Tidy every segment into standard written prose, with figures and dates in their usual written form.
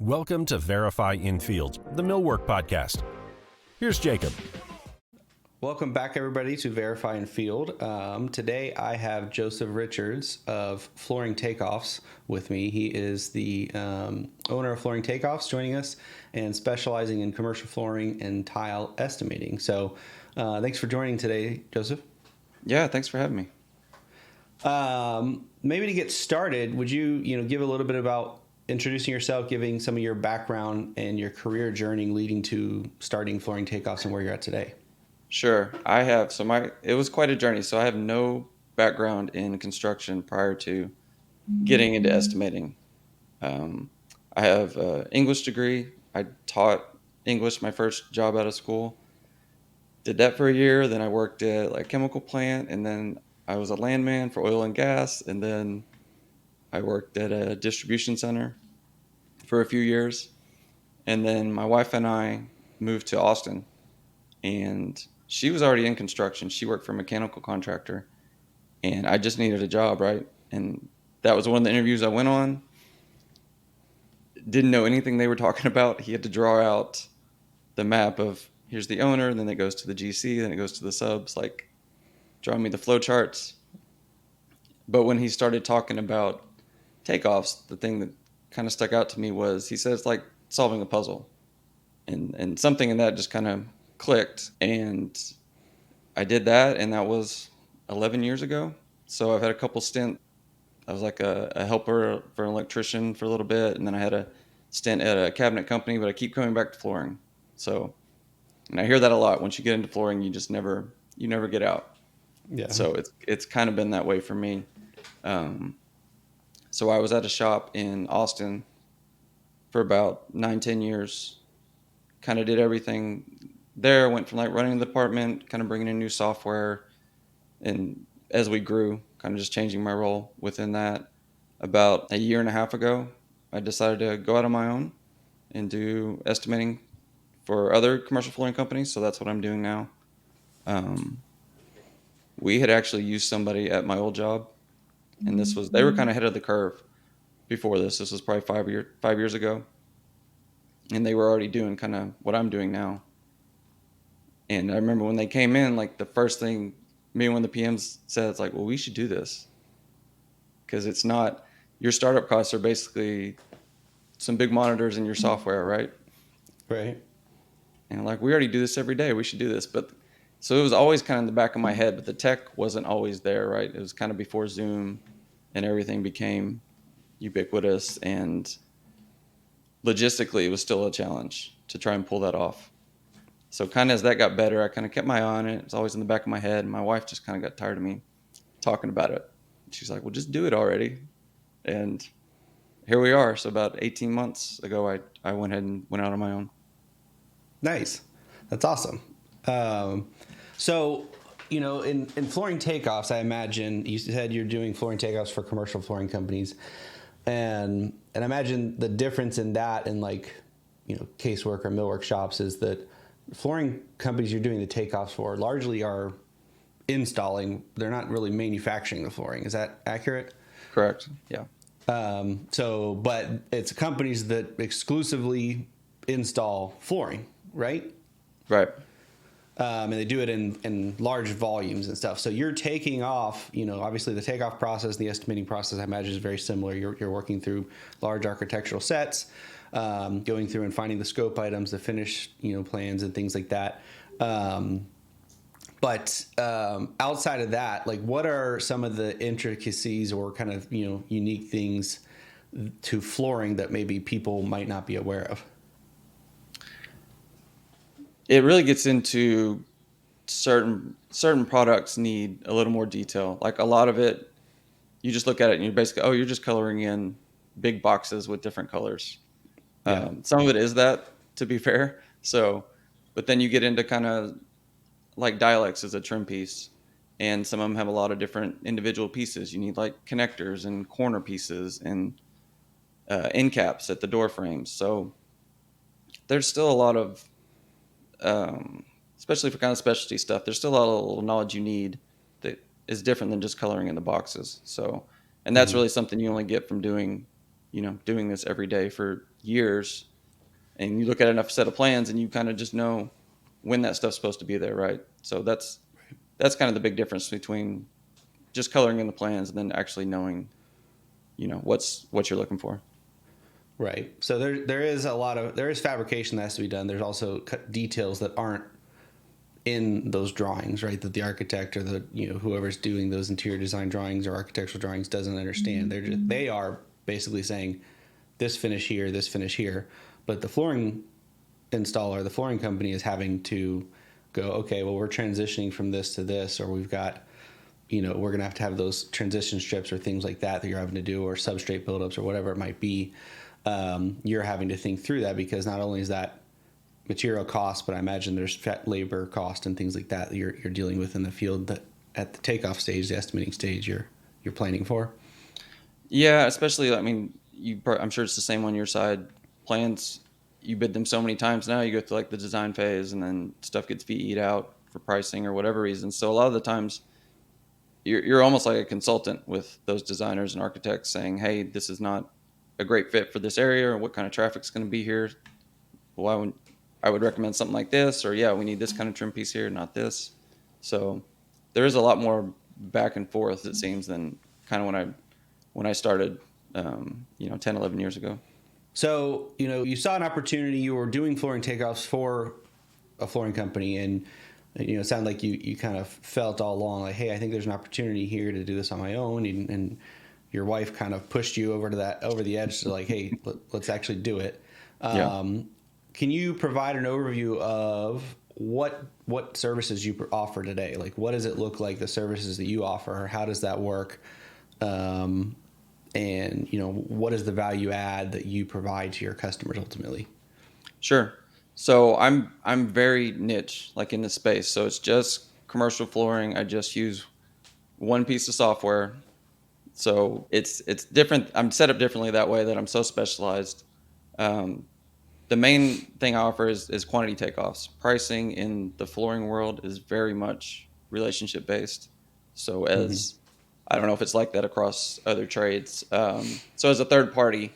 Welcome to Verify in Field, the Millwork podcast. Here's Jacob. Welcome back, everybody, to Verify in Field. Today, I have Joseph Richards of Flooring Takeoffs with me. He is the owner of Flooring Takeoffs, joining us and specializing in commercial flooring and tile estimating. So, thanks for joining today, Joseph. Yeah, thanks for having me. Maybe to get started, would you give a little bit about introducing yourself, giving some of your background and your career journey leading to starting Flooring Takeoffs and where you're at today? Sure. It was quite a journey. So I have no background in construction prior to getting into estimating. I have an English degree. I taught English my first job out of school. Did that for a year. Then I worked at a chemical plant, and then I was a landman for oil and gas. And then I worked at a distribution center for a few years. And then my wife and I moved to Austin, and she was already in construction. She worked for a mechanical contractor, and I just needed a job, right? And that was one of the interviews I went on. Didn't know anything they were talking about. He had to draw out the map of here's the owner, and then it goes to the GC, then it goes to the subs, draw me the flow charts. But when he started talking about takeoffs, the thing that kind of stuck out to me was he said it's like solving a puzzle. And something in that just kind of clicked. And I did that, and that was 11 years ago. So I've had a couple stints. I was like a helper for an electrician for a little bit, and then I had a stint at a cabinet company, but I keep coming back to flooring. So, and I hear that a lot. Once you get into flooring, you never get out. Yeah. So it's kind of been that way for me. So I was at a shop in Austin for about 9-10 years. Kind of did everything there. Went from running the department, kind of bringing in new software, and as we grew, kind of just changing my role within that. About a year and a half ago, I decided to go out on my own and do estimating for other commercial flooring companies. So that's what I'm doing now. We had actually used somebody at my old job, and they were kind of ahead of the curve before this. This was probably 5 years ago, and they were already doing kind of what I'm doing now. And I remember when they came in, the first thing me and one of the PMs said, it's well, we should do this, because it's not, your startup costs are basically some big monitors in your software, right? Right. And we already do this every day. We should do this. But so it was always kind of in the back of my head, but the tech wasn't always there, right? It was kind of before Zoom and everything became ubiquitous, and logistically it was still a challenge to try and pull that off. So kind of as that got better, I kind of kept my eye on it. It was always in the back of my head. And my wife just kind of got tired of me talking about it. She's like, well, just do it already. And here we are. So about 18 months ago, I went ahead and went out on my own. Nice. That's awesome. So, in Flooring Takeoffs, I imagine you said you're doing Flooring Takeoffs for commercial flooring companies. And I imagine the difference in that and casework or millwork shops is that flooring companies you're doing the takeoffs for largely are installing. They're not really manufacturing the flooring. Is that accurate? Correct. Yeah. But it's companies that exclusively install flooring, right? Right. And they do it in large volumes and stuff. So you're taking off, obviously the takeoff process, the estimating process, I imagine is very similar. You're working through large architectural sets, going through and finding the scope items, the finish, plans and things like that. But outside of that, what are some of the intricacies or kind of, unique things to flooring that maybe people might not be aware of? It really gets into certain products need a little more detail. A lot of it, you just look at it and you're basically, you're just coloring in big boxes with different colors. Yeah. Some of it is that, to be fair. So, but then you get into kind of dialects as a trim piece, and some of them have a lot of different individual pieces. You need connectors and corner pieces and end caps at the door frames. So there's still a lot of especially for kind of specialty stuff, there's still a lot of knowledge you need that is different than just coloring in the boxes. So, and that's really something you only get from doing, doing this every day for years, and you look at enough set of plans and you kind of just know when that stuff's supposed to be there, right? So that's kind of the big difference between just coloring in the plans and then actually knowing, what you're looking for. Right. So there is fabrication that has to be done. There's also details that aren't in those drawings, right? That the architect or whoever's doing those interior design drawings or architectural drawings doesn't understand. They are basically saying this finish here, but the flooring installer, the flooring company is having to go, okay, well, we're transitioning from this to this, or we've got, we're going to have those transition strips or things like that you're having to do, or substrate buildups or whatever it might be. You're having to think through that, because not only is that material cost, but I imagine there's labor cost and things like that you're dealing with in the field that at the takeoff stage, the estimating stage, you're planning for. Yeah, especially, I'm sure it's the same on your side. Plans, you bid them so many times now, you go through like the design phase, and then stuff gets VE'd out for pricing or whatever reason. So a lot of the times you're almost like a consultant with those designers and architects saying, hey, this is not a great fit for this area, or what kind of traffic's going to be here. Well, I would recommend something like this, or yeah, we need this kind of trim piece here, not this. So there is a lot more back and forth, it seems, than kind of when I started, 10, 11 years ago. So, you saw an opportunity, you were doing flooring takeoffs for a flooring company, and, it sounded like you kind of felt all along like, hey, I think there's an opportunity here to do this on my own. And your wife kind of pushed you over the edge to like, hey, let's actually do it. Yeah. Can you provide an overview of what services you offer today? Like, what does it look like, the services that you offer? How does that work? And, what is the value add that you provide to your customers ultimately? Sure. So I'm very niche, like in the space. So it's just commercial flooring. I just use one piece of software. So it's different. I'm set up differently that way, that I'm so specialized. The main thing I offer is quantity takeoffs. Pricing in the flooring world is very much relationship based. So I don't know if it's like that across other trades. So as a third party,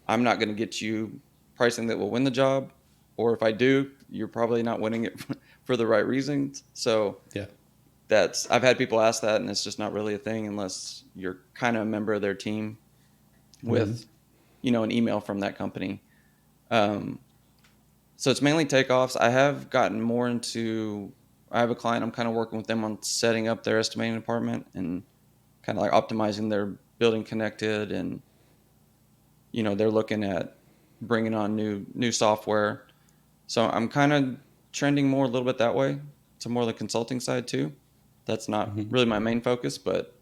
I'm not going to get you pricing that will win the job. Or if I do, you're probably not winning it for the right reasons. So Yeah, I've had people ask that, and it's just not really a thing unless you're kind of a member of their team with, an email from that company. So it's mainly takeoffs. I have gotten more into, I have a client, I'm kind of working with them on setting up their estimating department and kind of like optimizing their building connected, and, they're looking at bringing on new software. So I'm kind of trending more a little bit that way to more the consulting side too. That's not really my main focus, but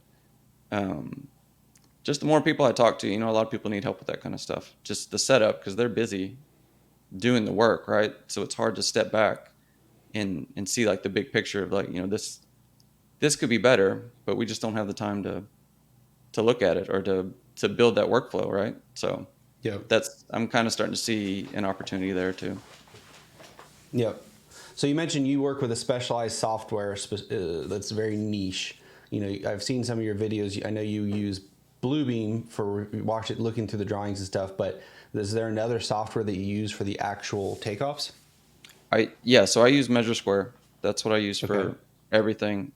just the more people I talk to, a lot of people need help with that kind of stuff. Just the setup, because they're busy doing the work, right? So it's hard to step back and see like the big picture of like, this could be better, but we just don't have the time to look at it or to build that workflow, right? So yeah, I'm kind of starting to see an opportunity there too. Yep. So you mentioned you work with a specialized software that's very niche. I've seen some of your videos. I know you use Bluebeam for looking through the drawings and stuff, but is there another software that you use for the actual takeoffs? So I use Measure Square. That's what I use for everything.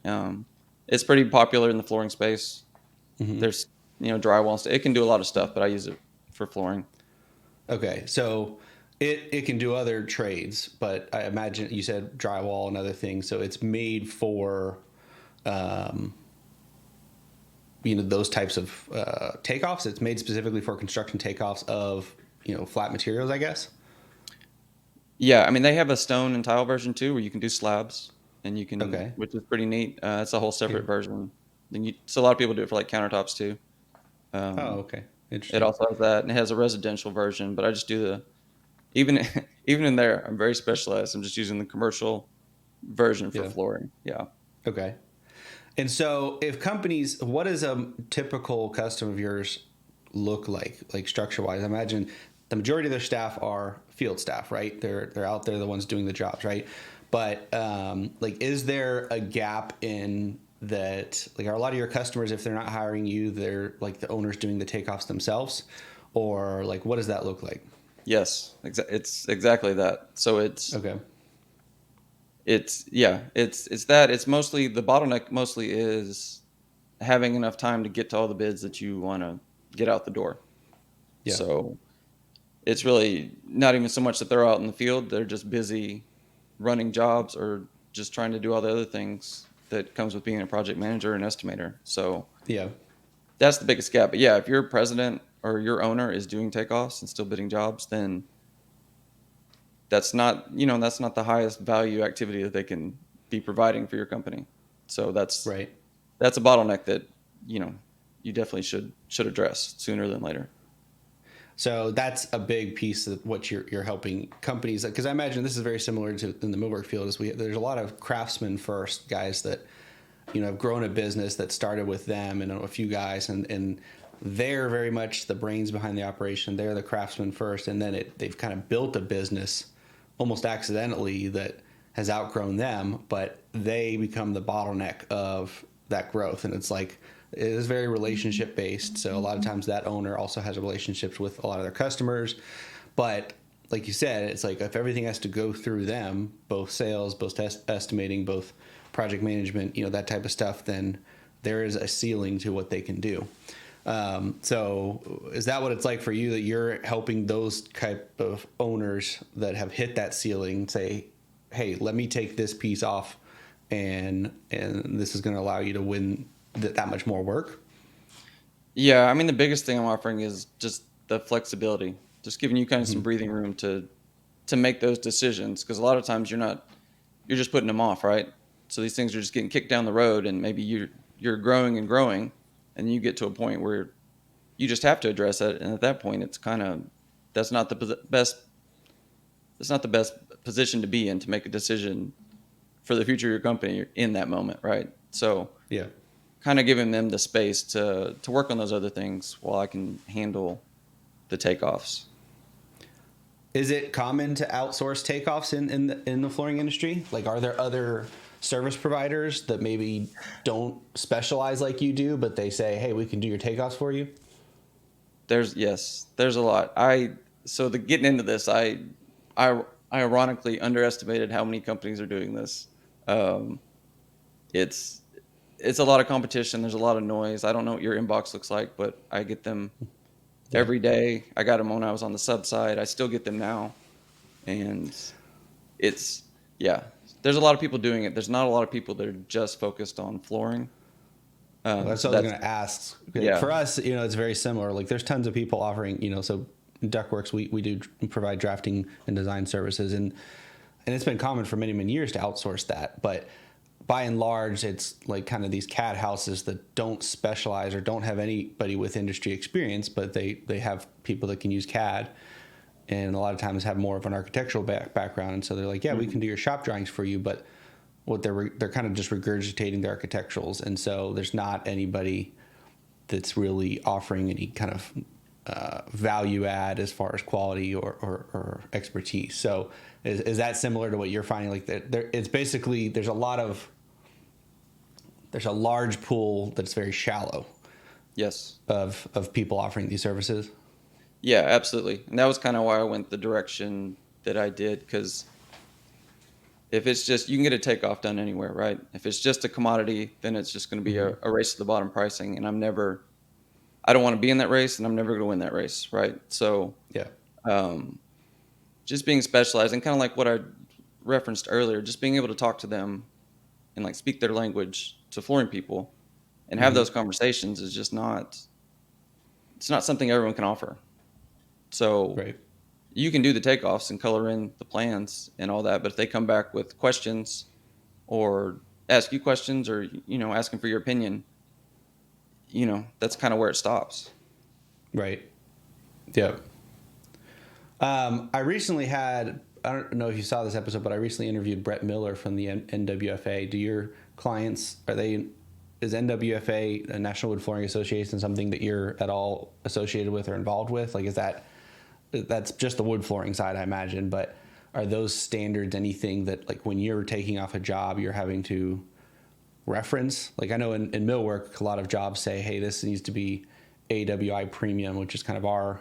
It's pretty popular in the flooring space. There's, drywall. It can do a lot of stuff, but I use it for flooring. Okay. So it can do other trades, but I imagine you said drywall and other things. So it's made for, those types of takeoffs. It's made specifically for construction takeoffs of, flat materials, I guess. Yeah. I mean, they have a stone and tile version too, where you can do slabs, and you can, which is pretty neat. It's a whole separate version. So a lot of people do it for like countertops too. Okay. Interesting. It also has that, and it has a residential version, but I just do even in there, I'm very specialized. I'm just using the commercial version for flooring. Yeah. Okay. And so what does a typical customer of yours look like structure wise? I imagine the majority of their staff are field staff, right? They're out there, the ones doing the jobs, right? But is there a gap in that? Like, are a lot of your customers, if they're not hiring you, they're like the owners doing the takeoffs themselves? or like what does that look like? Yes, it's exactly that. So Okay. it's mostly the bottleneck mostly is having enough time to get to all the bids that you want to get out the door. Yeah. So it's really not even so much that they're out in the field, they're just busy running jobs or just trying to do all the other things that comes with being a project manager and estimator. So Yeah. that's the biggest gap. But yeah, if your president or your owner is doing takeoffs and still bidding jobs, then that's not the highest value activity that they can be providing for your company. So Right. that's a bottleneck that, you definitely should address sooner than later. So that's a big piece of what you're helping companies, because I imagine this is very similar to in the millwork field. There's a lot of craftsmen first guys that have grown a business that started with them and a few guys, and they're very much the brains behind the operation. They're the craftsmen first, and then they've kind of built a business almost accidentally that has outgrown them, but they become the bottleneck of that growth. And it's like, it is very relationship based. So a lot of times that owner also has relationships with a lot of their customers. But like you said, it's like if everything has to go through them, both sales, both estimating, both project management, that type of stuff, then there is a ceiling to what they can do. So is that what it's like for you, that you're helping those type of owners that have hit that ceiling say, hey, let me take this piece off and this is going to allow you to win that much more work? Yeah, I mean, the biggest thing I'm offering is just the flexibility, just giving you kind of some breathing room to make those decisions, because a lot of times you're just putting them off, right? So these things are just getting kicked down the road, and maybe you're growing and growing, and you get to a point where you just have to address it, and at that point it's kind of that's not the best position to be in to make a decision for the future of your company in that moment, right? So Yeah. kind of giving them the space to work on those other things while I can handle the takeoffs. Is it common to outsource takeoffs in the flooring industry? Like, are there other service providers that maybe don't specialize like you do, but they say, hey, we can do your takeoffs for you? There's a lot. Getting into this, I ironically underestimated how many companies are doing this. It's a lot of competition. There's a lot of noise. I don't know what your inbox looks like, but I get them every day. I got them when I was on the sub side. I still get them now. And there's a lot of people doing it. There's not a lot of people that are just focused on flooring. That's what I was going to ask. Yeah. For us, it's very similar. Like, there's tons of people offering, so Ductworks, we do provide drafting and design services, and it's been common for many, many years to outsource that. But by and large, it's like kind of these CAD houses that don't specialize or don't have anybody with industry experience, but they have people that can use CAD, and a lot of times have more of an architectural background. And so they're like, yeah, we can do your shop drawings for you, but what they're kind of just regurgitating the architecturals. And so there's not anybody that's really offering any kind of value add as far as quality or expertise. So is that similar to what you're finding? Like, it's basically there's a large pool that's very shallow. Yes. Of people offering these services. Yeah, absolutely. And that was kind of why I went the direction that I did, because if it's just, you can get a takeoff done anywhere, right? If it's just a commodity, then it's just going to be a race to the bottom pricing. And I don't want to be in that race, and I'm never going to win that race, right? So yeah, just being specialized, and kind of like what I referenced earlier, just being able to talk to them and like speak their language to flooring people and have those conversations is just it's not something everyone can offer. So right. You can do the takeoffs and color in the plans and all that, but if they come back with questions or ask you questions or, asking for your opinion, that's kind of where it stops. Right. Yeah. I recently I don't know if you saw this episode, but I recently interviewed Brett Miller from the NWFA. Do your clients, is NWFA, a National Wood Flooring Association, something that you're at all associated with or involved with? Like, that's just the wood flooring side, I imagine, but are those standards anything that, like, when you're taking off a job, you're having to reference? Like, I know in millwork, a lot of jobs say, hey, this needs to be AWI premium, which is kind of our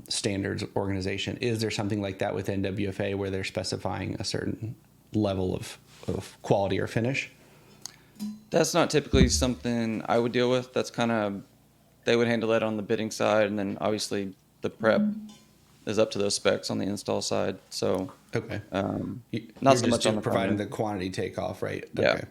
standards organization. Is there something like that within WFA where they're specifying a certain level of quality or finish? That's not typically something I would deal with. That's kind of, they would handle that on the bidding side, and then obviously the prep is up to those specs on the install side. So Okay. not You're so just much on the front providing end. the quantity takeoff, right? Yeah. Okay.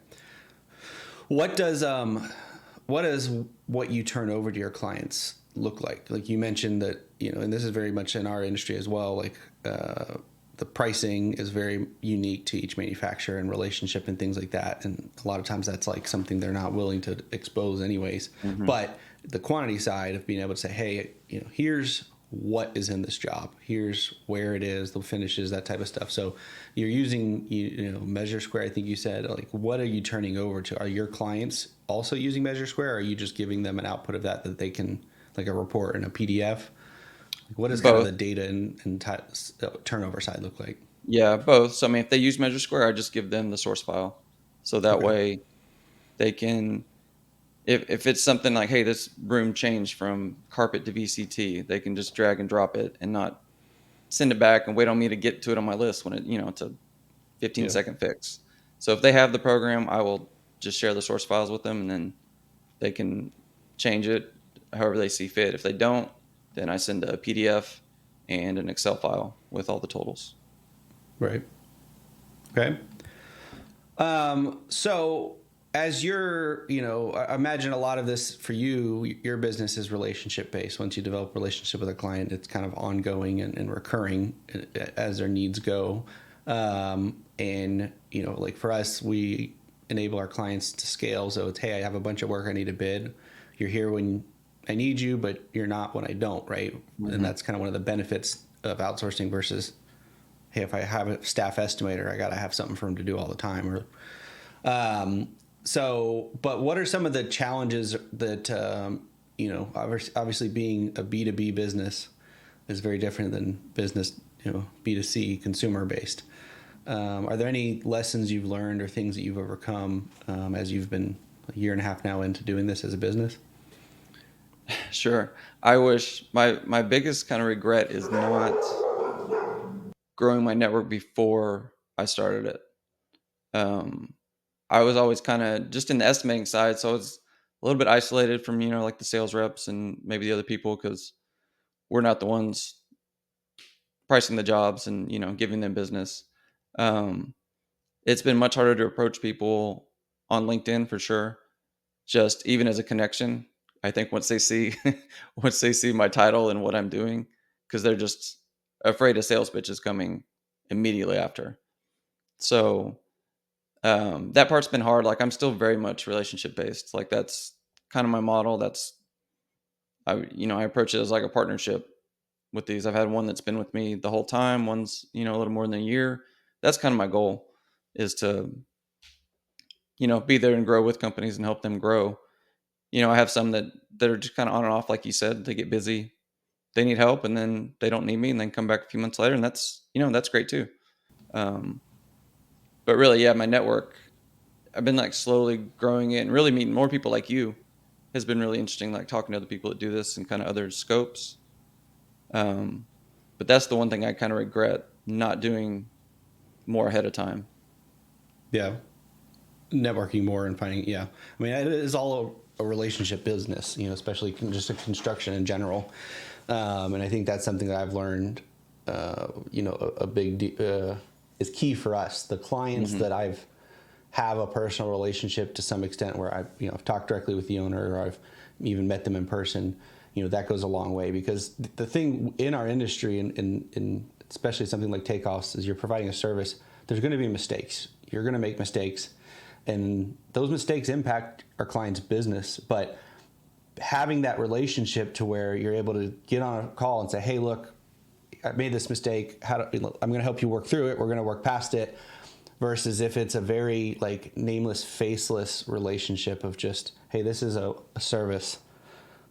What does what you turn over to your clients look like? Like you mentioned that, and this is very much in our industry as well, like the pricing is very unique to each manufacturer and relationship and things like that. And a lot of times that's like something they're not willing to expose anyways. Mm-hmm. But the quantity side of being able to say, hey, here's what is in this job, here's where it is, the finishes, that type of stuff. So you're using Measure Square, I think you said. Like, what are you turning over to? Are your clients also using Measure Square, or are you just giving them an output of that they can, like a report and a PDF? What does kind of the data and turnover side look like? Yeah, both. So I mean, if they use Measure Square, I just give them the source file, so that way they can, if it's something like, hey, this room changed from carpet to VCT, they can just drag and drop it and not send it back and wait on me to get to it on my list when it's a 15-second fix. So if they have the program, I will just share the source files with them, and then they can change it however they see fit. If they don't, then I send a PDF and an Excel file with all the totals. Right. Okay. So as you're, I imagine a lot of this for you, your business is relationship based. Once you develop a relationship with a client, it's kind of ongoing and recurring as their needs go. And, like for us, we enable our clients to scale. So it's, hey, I have a bunch of work I need to bid. You're here when I need you, but you're not when I don't, right? Mm-hmm. And that's kind of one of the benefits of outsourcing versus, hey, if I have a staff estimator, I got to have something for him to do all the time. Or, but what are some of the challenges that, obviously being a B2B business is very different than business, B2C consumer based. Are there any lessons you've learned or things that you've overcome as you've been a year and a half now into doing this as a business? Sure. I wish my biggest kind of regret is not growing my network before I started it. I was always kind of just in the estimating side, so I was a little bit isolated from like the sales reps and maybe the other people, because we're not the ones pricing the jobs and giving them business. It's been much harder to approach people on LinkedIn for sure, just even as a connection. I think once they see my title and what I'm doing, because they're just afraid a sales pitch is coming immediately after. So that part's been hard. Like, I'm still very much relationship based. Like, that's kind of my model. I approach it as like a partnership with these. I've had one that's been with me the whole time. One's, a little more than a year. That's kind of my goal, is to, be there and grow with companies and help them grow. I have some that are just kind of on and off, like you said. They get busy, they need help, and then they don't need me, and then come back a few months later, and that's great too. But really, yeah, my network, I've been like slowly growing it, and really meeting more people like you has been really interesting. Like talking to other people that do this and kind of other scopes. But that's the one thing I kind of regret not doing more ahead of time. Yeah. Networking more and finding, yeah. I mean, it is all a relationship business, especially just a construction in general. And I think that's something that I've learned, a big is key for us. The clients that I've have a personal relationship to some extent, where I've talked directly with the owner, or I've even met them in person, that goes a long way. Because the thing in our industry, and especially something like takeoffs, is you're providing a service. There's going to be mistakes. You're going to make mistakes, and those mistakes impact our client's business. But having that relationship to where you're able to get on a call and say, hey, look, I made this mistake. I'm going to help you work through it. We're going to work past it. Versus if it's a very like nameless, faceless relationship of just, hey, this is a service.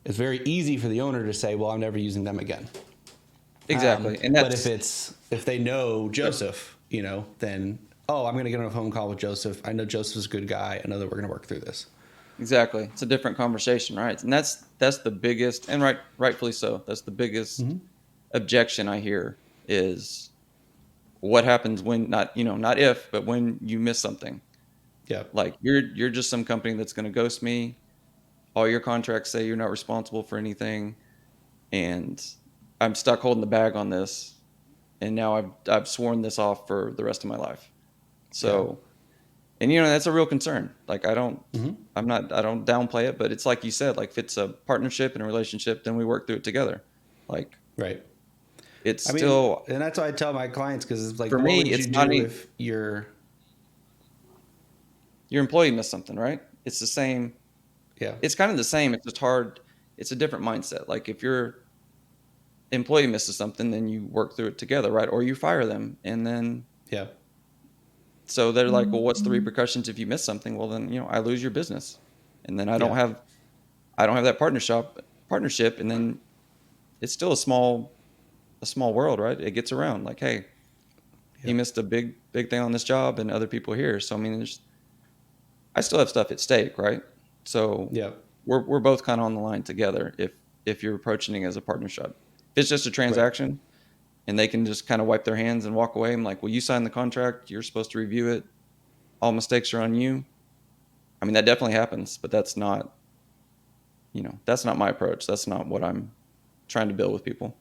It's very easy for the owner to say, well, I'm never using them again. Exactly. And but if they know Joseph, then, I'm going to get on a phone call with Joseph. I know Joseph's a good guy. I know that we're going to work through this. Exactly. It's a different conversation, right? And that's the biggest, and rightfully so. That's the biggest objection I hear is what happens when, not if, but when you miss something. Yeah. Like you're just some company that's going to ghost me. All your contracts say you're not responsible for anything, and I'm stuck holding the bag on this, and now I've sworn this off for the rest of my life. Yeah. So, and that's a real concern. Like I don't downplay it, but it's like you said, like if it's a partnership and a relationship, then we work through it together. Like Right. it's I mean, still, and that's why I tell my clients, because it's like, for what me, would you it's not do if you're, your employee missed something, right? It's the same. yeah, It's kind of the same. It's just hard. It's a different mindset. Like if your employee misses something, then you work through it together, right? Or you fire them, and then yeah, so they're like, well, what's the repercussions if you miss something? Well, then I lose your business, and then yeah, I don't have that partnership, and then it's still a small world, right? It gets around. Like, hey, he yeah, missed a big thing on this job, and other people here. So I mean, I still have stuff at stake, right? So yeah, we're both kind of on the line together if you're approaching it as a partnership. If it's just a right, transaction and they can just kind of wipe their hands and walk away, I'm like, well, you signed the contract, you're supposed to review it. All mistakes are on you. I mean, that definitely happens, but that's not my approach. That's not what I'm trying to build with people.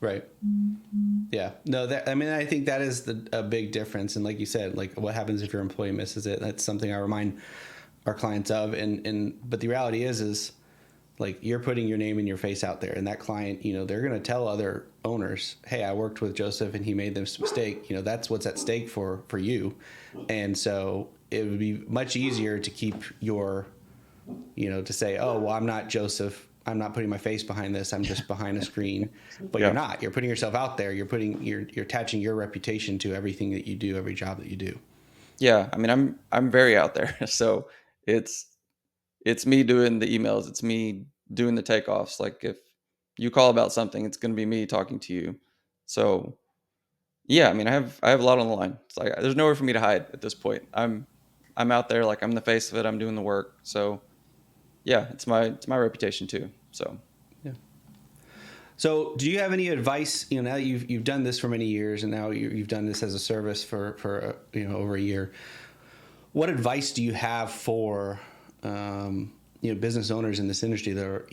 right. Yeah. No, I mean, I think that is a big difference. And like you said, like what happens if your employee misses it? That's something I remind our clients of. But the reality is like you're putting your name and your face out there, and that client, they're going to tell other owners, hey, I worked with Joseph and he made this mistake. That's what's at stake for you. And so it would be much easier to keep to say, oh, well, I'm not Joseph. I'm not putting my face behind this. I'm just behind a screen. But Yeah. you're not. You're putting yourself out there. You're attaching your reputation to everything that you do, every job that you do. Yeah. I mean, I'm very out there. So it's it's me doing the emails. It's me doing the takeoffs. Like if you call about something, it's going to be me talking to you. So yeah, I mean, I have a lot on the line. It's like there's nowhere for me to hide at this point. I'm out there, like I'm the face of it. I'm doing the work. So yeah, it's my reputation too. So Yeah. So, do you have any advice? Now you've done this for many years, and now you've done this as a service for over a year. What advice do you have for business owners in this industry that are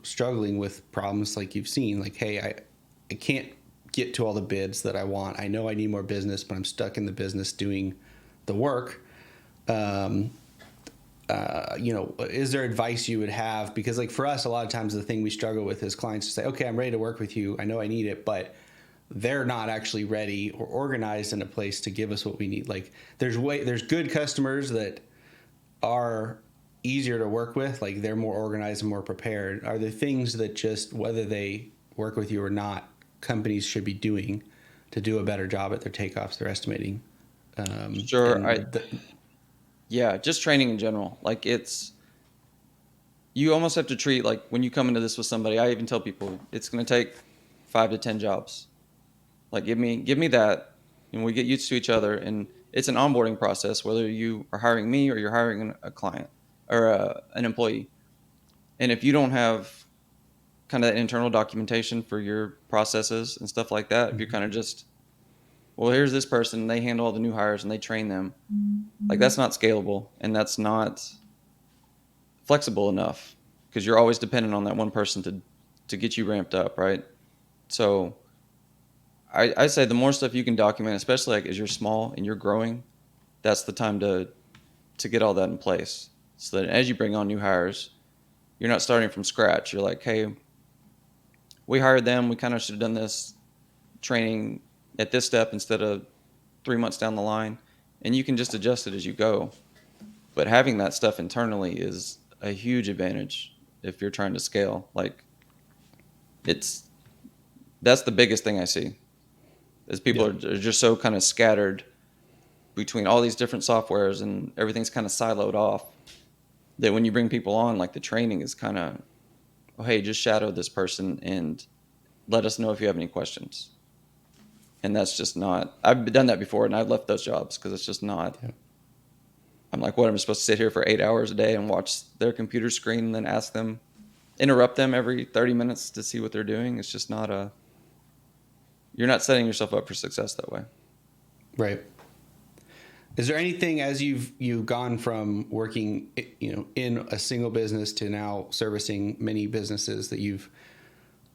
struggling with problems like you've seen? Like, hey, I can't get to all the bids that I want. I know I need more business, but I'm stuck in the business doing the work. Is there advice you would have? Because like for us, a lot of times the thing we struggle with is clients say, okay, I'm ready to work with you. I know I need it, but they're not actually ready or organized in a place to give us what we need. Like there's good customers that are easier to work with. Like they're more organized and more prepared. Are there things that just, whether they work with you or not, companies should be doing to do a better job at their takeoffs, their estimating? sure, yeah, just training in general. Like you almost have to treat like when you come into this with somebody. I even tell people it's going to take 5 to 10 jobs. Like give me that, and we get used to each other. And it's an onboarding process, whether you are hiring me or you're hiring a client or an employee. And if you don't have kind of that internal documentation for your processes and stuff like that, if you're kind of just, well, here's this person, and they handle all the new hires and they train them, like that's not scalable and that's not flexible enough because you're always dependent on that one person to get you ramped up, right? So I say the more stuff you can document, especially like as you're small and you're growing, that's the time to get all that in place. So that as you bring on new hires, you're not starting from scratch. You're like, hey, we hired them. We kind of should have done this training at this step instead of 3 months down the line. And you can just adjust it as you go. But having that stuff internally is a huge advantage if you're trying to scale. Like that's the biggest thing I see is people are just so kind of scattered between all these different softwares and everything's kind of siloed off that when you bring people on, like the training is kind of, oh, hey, just shadow this person and let us know if you have any questions. And that's just not, I've done that before and I've left those jobs because it's just not, I'm like, what, I'm supposed to sit here for 8 hours a day and watch their computer screen and then interrupt them every 30 minutes to see what they're doing? It's just you're not setting yourself up for success that way. Right. Is there anything, as you've gone from working, in a single business to now servicing many businesses, that you've,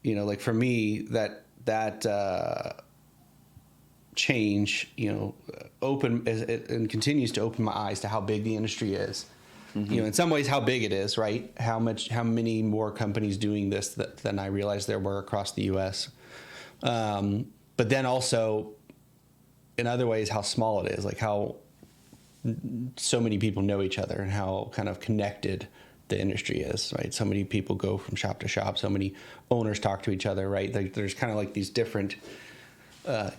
like for me, that change, open and continues to open my eyes to how big the industry is. Mm-hmm. In some ways, how big it is, right? How many more companies doing this than I realized there were across the U.S. But then also, in other ways, how small it is, like how so many people know each other and how kind of connected the industry is, right? So many people go from shop to shop. So many owners talk to each other, right? There's kind of like these different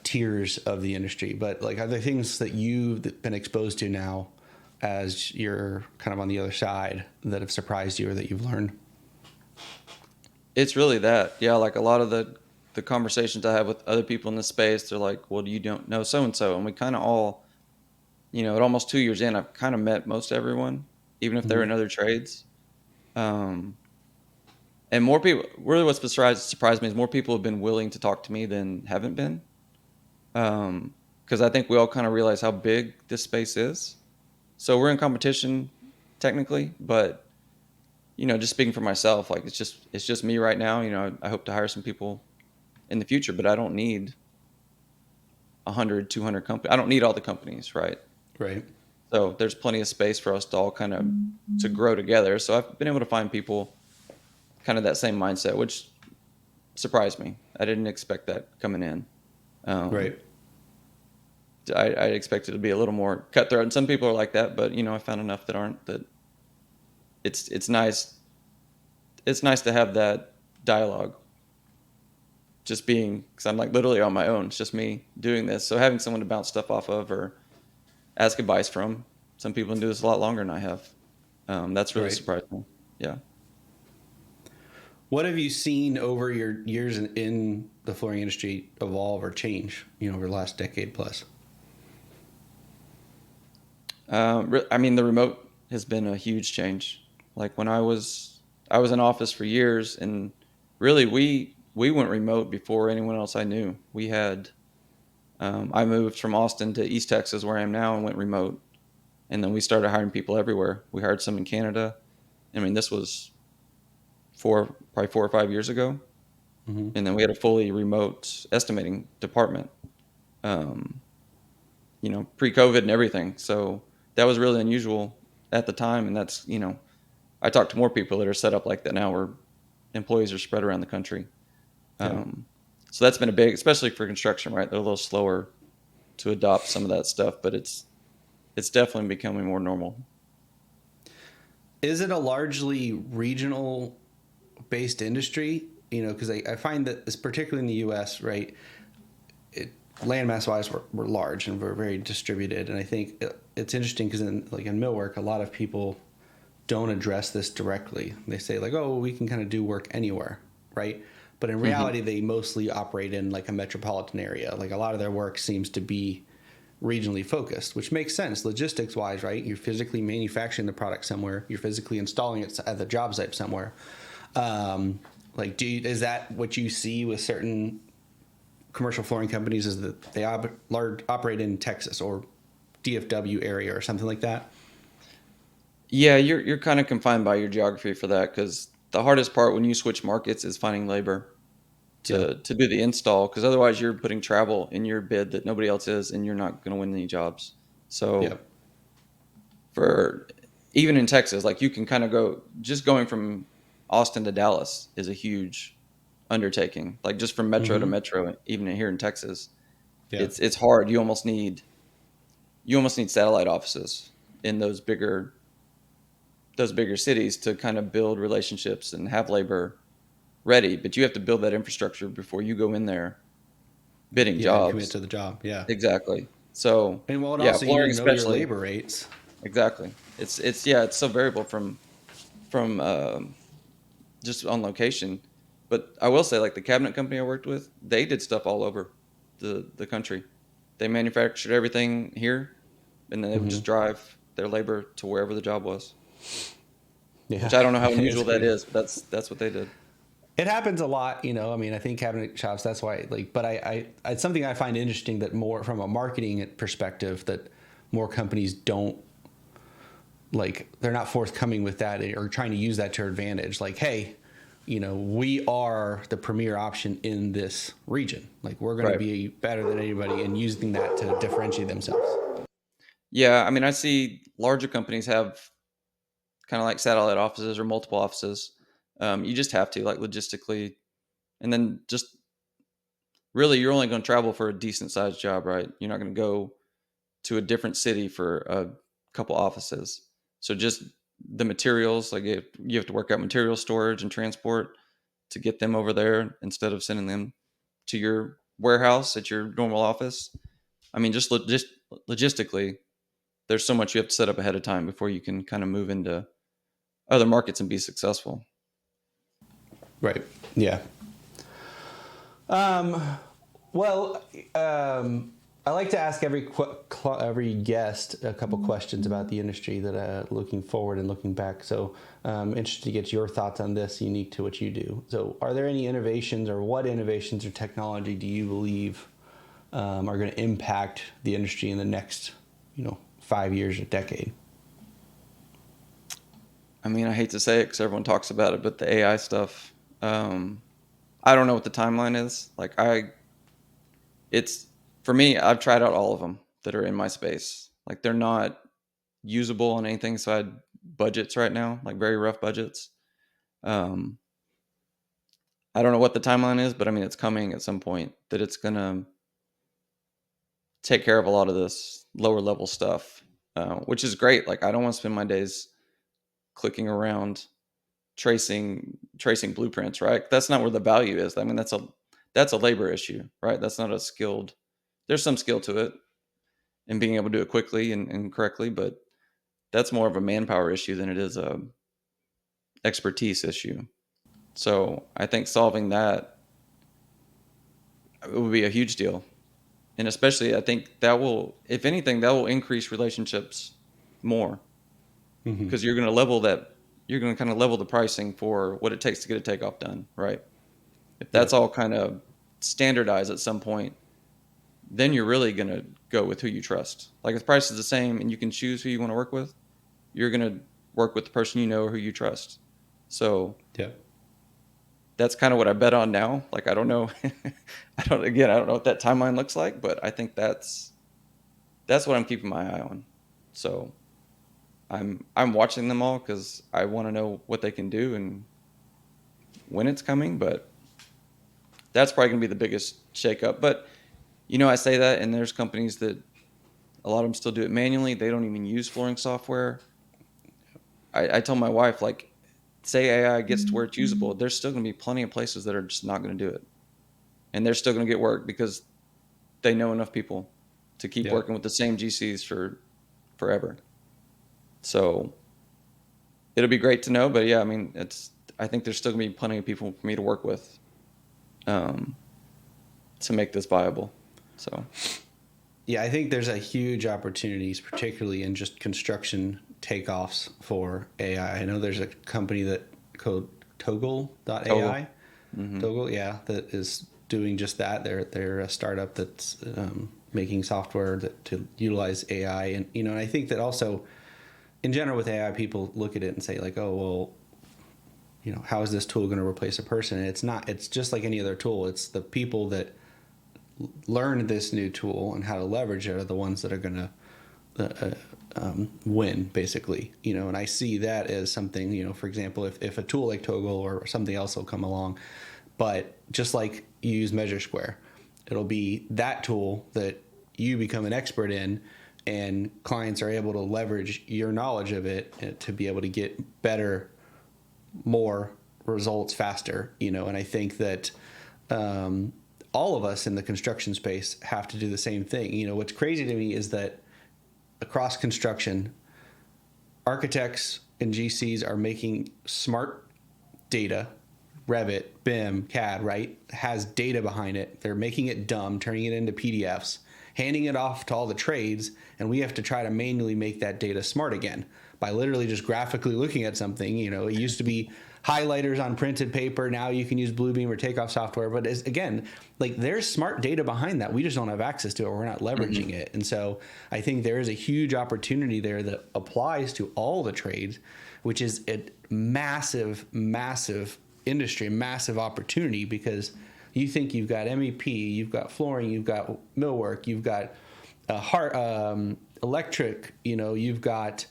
tiers of the industry. But like, are there things that you've been exposed to now as you're kind of on the other side that have surprised you or that you've learned? It's really that. Yeah, like a lot of the conversations I have with other people in the space, they're like, well, you don't know so-and-so. And we kind of all, at almost 2 years in, I've kind of met most everyone, even if they're in other trades. And more people, really what's surprised me is more people have been willing to talk to me than haven't been. Because I think we all kind of realize how big this space is. So we're in competition technically, but, just speaking for myself, like it's just me right now. I hope to hire some people in the future, but I don't need 100, 200 companies. I don't need all the companies, right? Right. So there's plenty of space for us to all kind of to grow together. So I've been able to find people kind of that same mindset, which surprised me. I didn't expect that coming in. Right. I expected it to be a little more cutthroat, and some people are like that, but I found enough that aren't. That it's nice. It's nice to have that dialogue. Just being, because I'm like literally on my own. It's just me doing this. So having someone to bounce stuff off of or ask advice from. Some people can do this a lot longer than I have. That's really surprising. Yeah. What have you seen over your years in the flooring industry evolve or change, over the last decade plus? I mean, the remote has been a huge change. Like when I was in office for years, and really we went remote before anyone else I knew. We had, I moved from Austin to East Texas, where I am now, and went remote. And then we started hiring people everywhere. We hired some in Canada. I mean, this was probably 4 or 5 years ago. Mm-hmm. And then we had a fully remote estimating department, pre-COVID and everything. So that was really unusual at the time. And that's, I talked to more people that are set up like that now, where employees are spread around the country. Yeah. So that's been a big, especially for construction, right? They're a little slower to adopt some of that stuff, but it's definitely becoming more normal. Is it a largely regional based industry? Because I find that it's particularly in the U.S., right? Landmass wise, we're large and we're very distributed. And I think it's interesting because in millwork, a lot of people don't address this directly. They say like, oh, we can kind of do work anywhere, right? But in reality, they mostly operate in like a metropolitan area. Like a lot of their work seems to be regionally focused, which makes sense logistics wise, right? You're physically manufacturing the product somewhere. You're physically installing it at the job site somewhere. Is that what you see with certain commercial flooring companies, is that they operate in Texas or DFW area or something like that? Yeah, you're kind of confined by your geography for that, because the hardest part when you switch markets is finding labor to do the install, because otherwise you're putting travel in your bid that nobody else is, and you're not going to win any jobs. So for even in Texas, like you can kind of going from Austin to Dallas is a huge undertaking. Like just from metro to metro, even here in Texas, it's hard. You almost need satellite offices in those bigger cities to kind of build relationships and have labor ready. But you have to build that infrastructure before you go in there bidding jobs. Commit to the job. Yeah, exactly. So also you know your labor rates. Exactly. It's so variable from just on location. But I will say, like the cabinet company I worked with, they did stuff all over the country. They manufactured everything here, and then they would just drive their labor to wherever the job was. Yeah. Which I don't know how It's unusual that crazy. is, but that's what they did. It happens a lot, you know. I mean, I think cabinet shops. That's why, like, but it's something I find interesting that more from a marketing perspective that more companies don't like. They're not forthcoming with that or trying to use that to their advantage. Like, hey, you know, we are the premier option in this region. Like, we're going to Right. be better than anybody, and using that to differentiate themselves. Yeah, I mean, I see larger companies have kind of like satellite offices or multiple offices. You just have to, like, logistically, and then just really, you're only going to travel for a decent sized job, right? You're not going to go to a different city for a couple offices. So just the materials, like you have to work out material storage and transport to get them over there instead of sending them to your warehouse at your normal office. I mean, just logistically, there's so much you have to set up ahead of time before you can kind of move into other markets and be successful. Right. Yeah. Well, I like to ask every guest a couple questions about the industry that looking forward and looking back. So interested to get your thoughts on this, unique to what you do. So are there any innovations, or what innovations or technology do you believe are going to impact the industry in the next, 5 years or decade? I mean, I hate to say it because everyone talks about it, but the AI stuff, I don't know what the timeline is. Like it's for me, I've tried out all of them that are in my space. Like they're not usable on anything side budgets right now, like very rough budgets. Um, I don't know what the timeline is, but I mean, it's coming at some point that it's going to take care of a lot of this lower level stuff, which is great. Like I don't want to spend my days clicking around tracing blueprints, right? That's not where the value is. I mean, that's a labor issue, right? That's not a skilled. There's some skill to it and being able to do it quickly and correctly, but that's more of a manpower issue than it is a expertise issue. So I think solving that would be a huge deal. And especially I think that will, if anything, that will increase relationships more Mm-hmm. because you're going to kind of level the pricing for what it takes to get a takeoff done, right? If that's Yep. all kind of standardized at some point, then you're really going to go with who you trust. Like if the price is the same and you can choose who you want to work with, you're going to work with the person you know or who you trust. So Yep. that's kind of what I bet on now. Like I don't know, I don't know what that timeline looks like, but I think that's what I'm keeping my eye on. So I'm watching them all because I want to know what they can do and when it's coming. But that's probably going to be the biggest shakeup. But I say that, and there's companies that a lot of them still do it manually. They don't even use flooring software. I tell my wife, like, say AI gets to where it's usable, there's still going to be plenty of places that are just not going to do it, and they're still going to get work because they know enough people to keep Yep. working with the same GCs for forever. So it'll be great to know, but yeah, I mean, I think there's still going to be plenty of people for me to work with to make this viable. So Yeah, I think there's a huge opportunities, particularly in just construction takeoffs for AI. I know there's a company that called Toggle.ai. Total. Mm-hmm. Toggle, yeah, that is doing just that. They're a startup that's making software to utilize AI, and I think that also in general with AI, people look at it and say like, oh well, how is this tool going to replace a person? And it's not. It's just like any other tool. It's the people that learn this new tool and how to leverage it are the ones that are going to win, basically. And I see that as something, for example, if a tool like Toggle or something else will come along, but just like you use Measure Square, it'll be that tool that you become an expert in, and clients are able to leverage your knowledge of it to be able to get better, more results faster, and I think that all of us in the construction space have to do the same thing. What's crazy to me is that across construction, architects and GCs are making smart data, Revit, BIM, CAD, right? Has data behind it. They're making it dumb, turning it into PDFs, handing it off to all the trades, and we have to try to manually make that data smart again by literally just graphically looking at something. It used to be highlighters on printed paper. Now you can use Bluebeam or Takeoff software. But again, like, there's smart data behind that. We just don't have access to it. We're not leveraging it. And so I think there is a huge opportunity there that applies to all the trades, which is a massive, massive industry, massive opportunity, because you think you've got MEP, you've got flooring, you've got millwork, you've got electric, you've got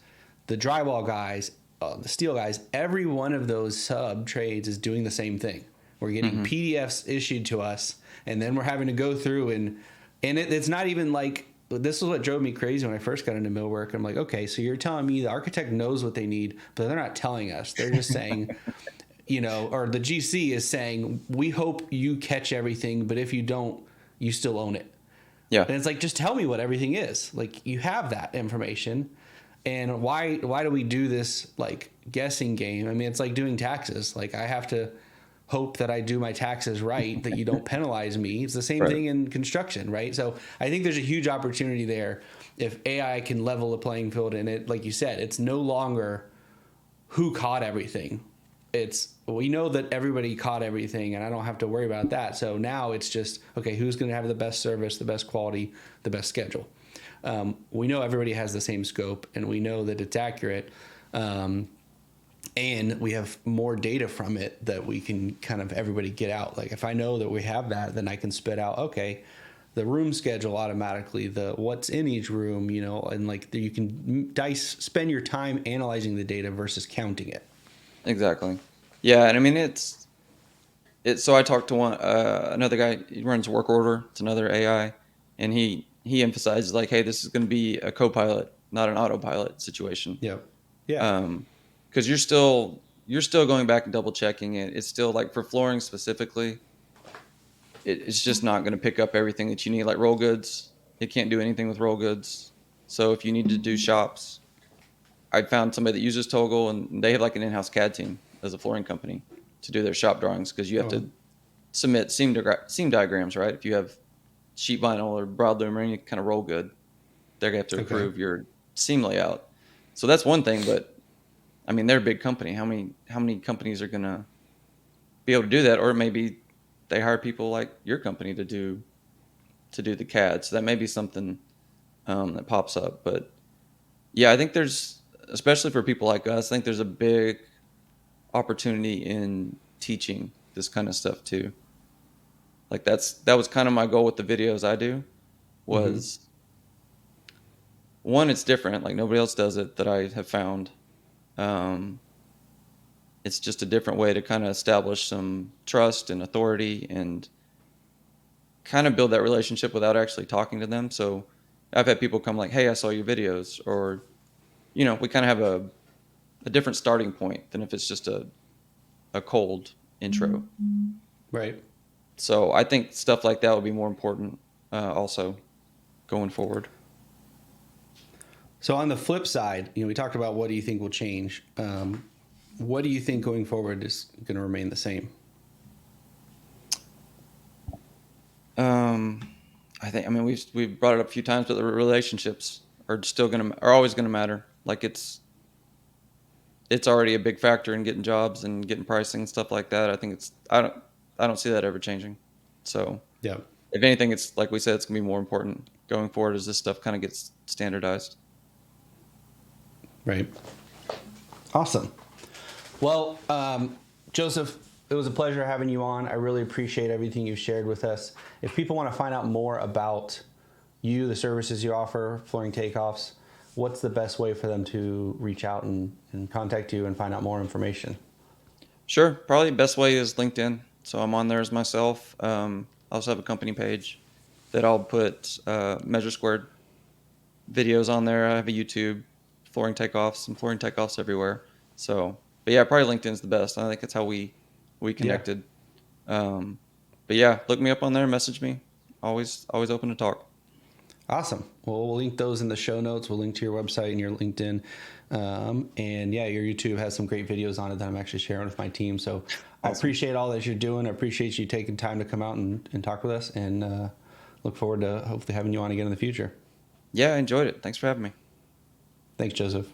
the drywall guys, the steel guys. Every one of those sub trades is doing the same thing. We're getting PDFs issued to us, and then we're having to go through and it's not even like, this is what drove me crazy when I first got into millwork. I'm like, okay, so you're telling me the architect knows what they need, but they're not telling us. They're just saying, or the GC is saying, we hope you catch everything, but if you don't, you still own it. Yeah. And it's like, just tell me what everything is. Like, you have that information. And why do we do this, like, guessing game? I mean, it's like doing taxes. Like, I have to hope that I do my taxes right, that you don't penalize me. It's the same thing in construction, right? So I think there's a huge opportunity there if AI can level the playing field. And it, like you said, it's no longer who caught everything. We know that everybody caught everything, and I don't have to worry about that. So now it's just, okay, who's going to have the best service, the best quality, the best schedule? We know everybody has the same scope, and we know that it's accurate. And we have more data from it that we can kind of everybody get out. Like, if I know that we have that, then I can spit out, okay, the room schedule automatically, the what's in each room, and like you can spend your time analyzing the data versus counting it. Exactly. Yeah, and I mean it's so I talked to another guy. He runs Work Order. It's another AI, and he emphasizes, like, hey, this is going to be a co-pilot, not an autopilot situation. Yep. Yeah. Because you're still going back and double checking it. It's still, like, for flooring specifically, it's just not going to pick up everything that you need. Like roll goods, it can't do anything with roll goods. So if you need to do shops, I found somebody that uses Toggle, and they have like an in-house CAD team as a flooring company to do their shop drawings, because you have to submit seam diagrams, right? If you have sheet vinyl or broadloom or any kind of roll good, they're going to have to approve your seam layout. So that's one thing, but I mean, they're a big company. How many companies are going to be able to do that? Or maybe they hire people like your company to do the CAD. So that may be something that pops up. But yeah, I think there's, especially for people like us, I think there's a big opportunity in teaching this kind of stuff too. Like that was kind of my goal with the videos I do, was one, it's different. Like nobody else does it that I have found. It's just a different way to kind of establish some trust and authority and kind of build that relationship without actually talking to them. So I've had people come like, hey, I saw your videos, or, we kind of have a different starting point than if it's just a cold intro. Right. So I think stuff like that would be more important also going forward. So on the flip side, we talked about what do you think will change. What do you think going forward is going to remain the same? I mean, we've brought it up a few times, but the relationships are always going to matter. Like it's already a big factor in getting jobs and getting pricing and stuff like that. I think I don't see that ever changing. So yeah, if anything, it's like we said, it's going to be more important going forward as this stuff kind of gets standardized. Right. Awesome. Well, Joseph, it was a pleasure having you on. I really appreciate everything you've shared with us. If people want to find out more about you, the services you offer, Flooring Takeoffs, what's the best way for them to reach out and contact you and find out more information? Sure. Probably the best way is LinkedIn. So I'm on there as myself. I also have a company page that I'll put Measure Squared videos on there. I have a YouTube, Flooring Takeoffs, and Flooring Takeoffs everywhere. So, but yeah, probably LinkedIn's the best. I think that's how we connected. Yeah. But yeah, look me up on there, message me. Always open to talk. Awesome. Well, we'll link those in the show notes. We'll link to your website and your LinkedIn. And yeah, your YouTube has some great videos on it that I'm actually sharing with my team. So I appreciate all that you're doing. I appreciate you taking time to come out and talk with us. And look forward to hopefully having you on again in the future. Yeah, I enjoyed it. Thanks for having me. Thanks, Joseph.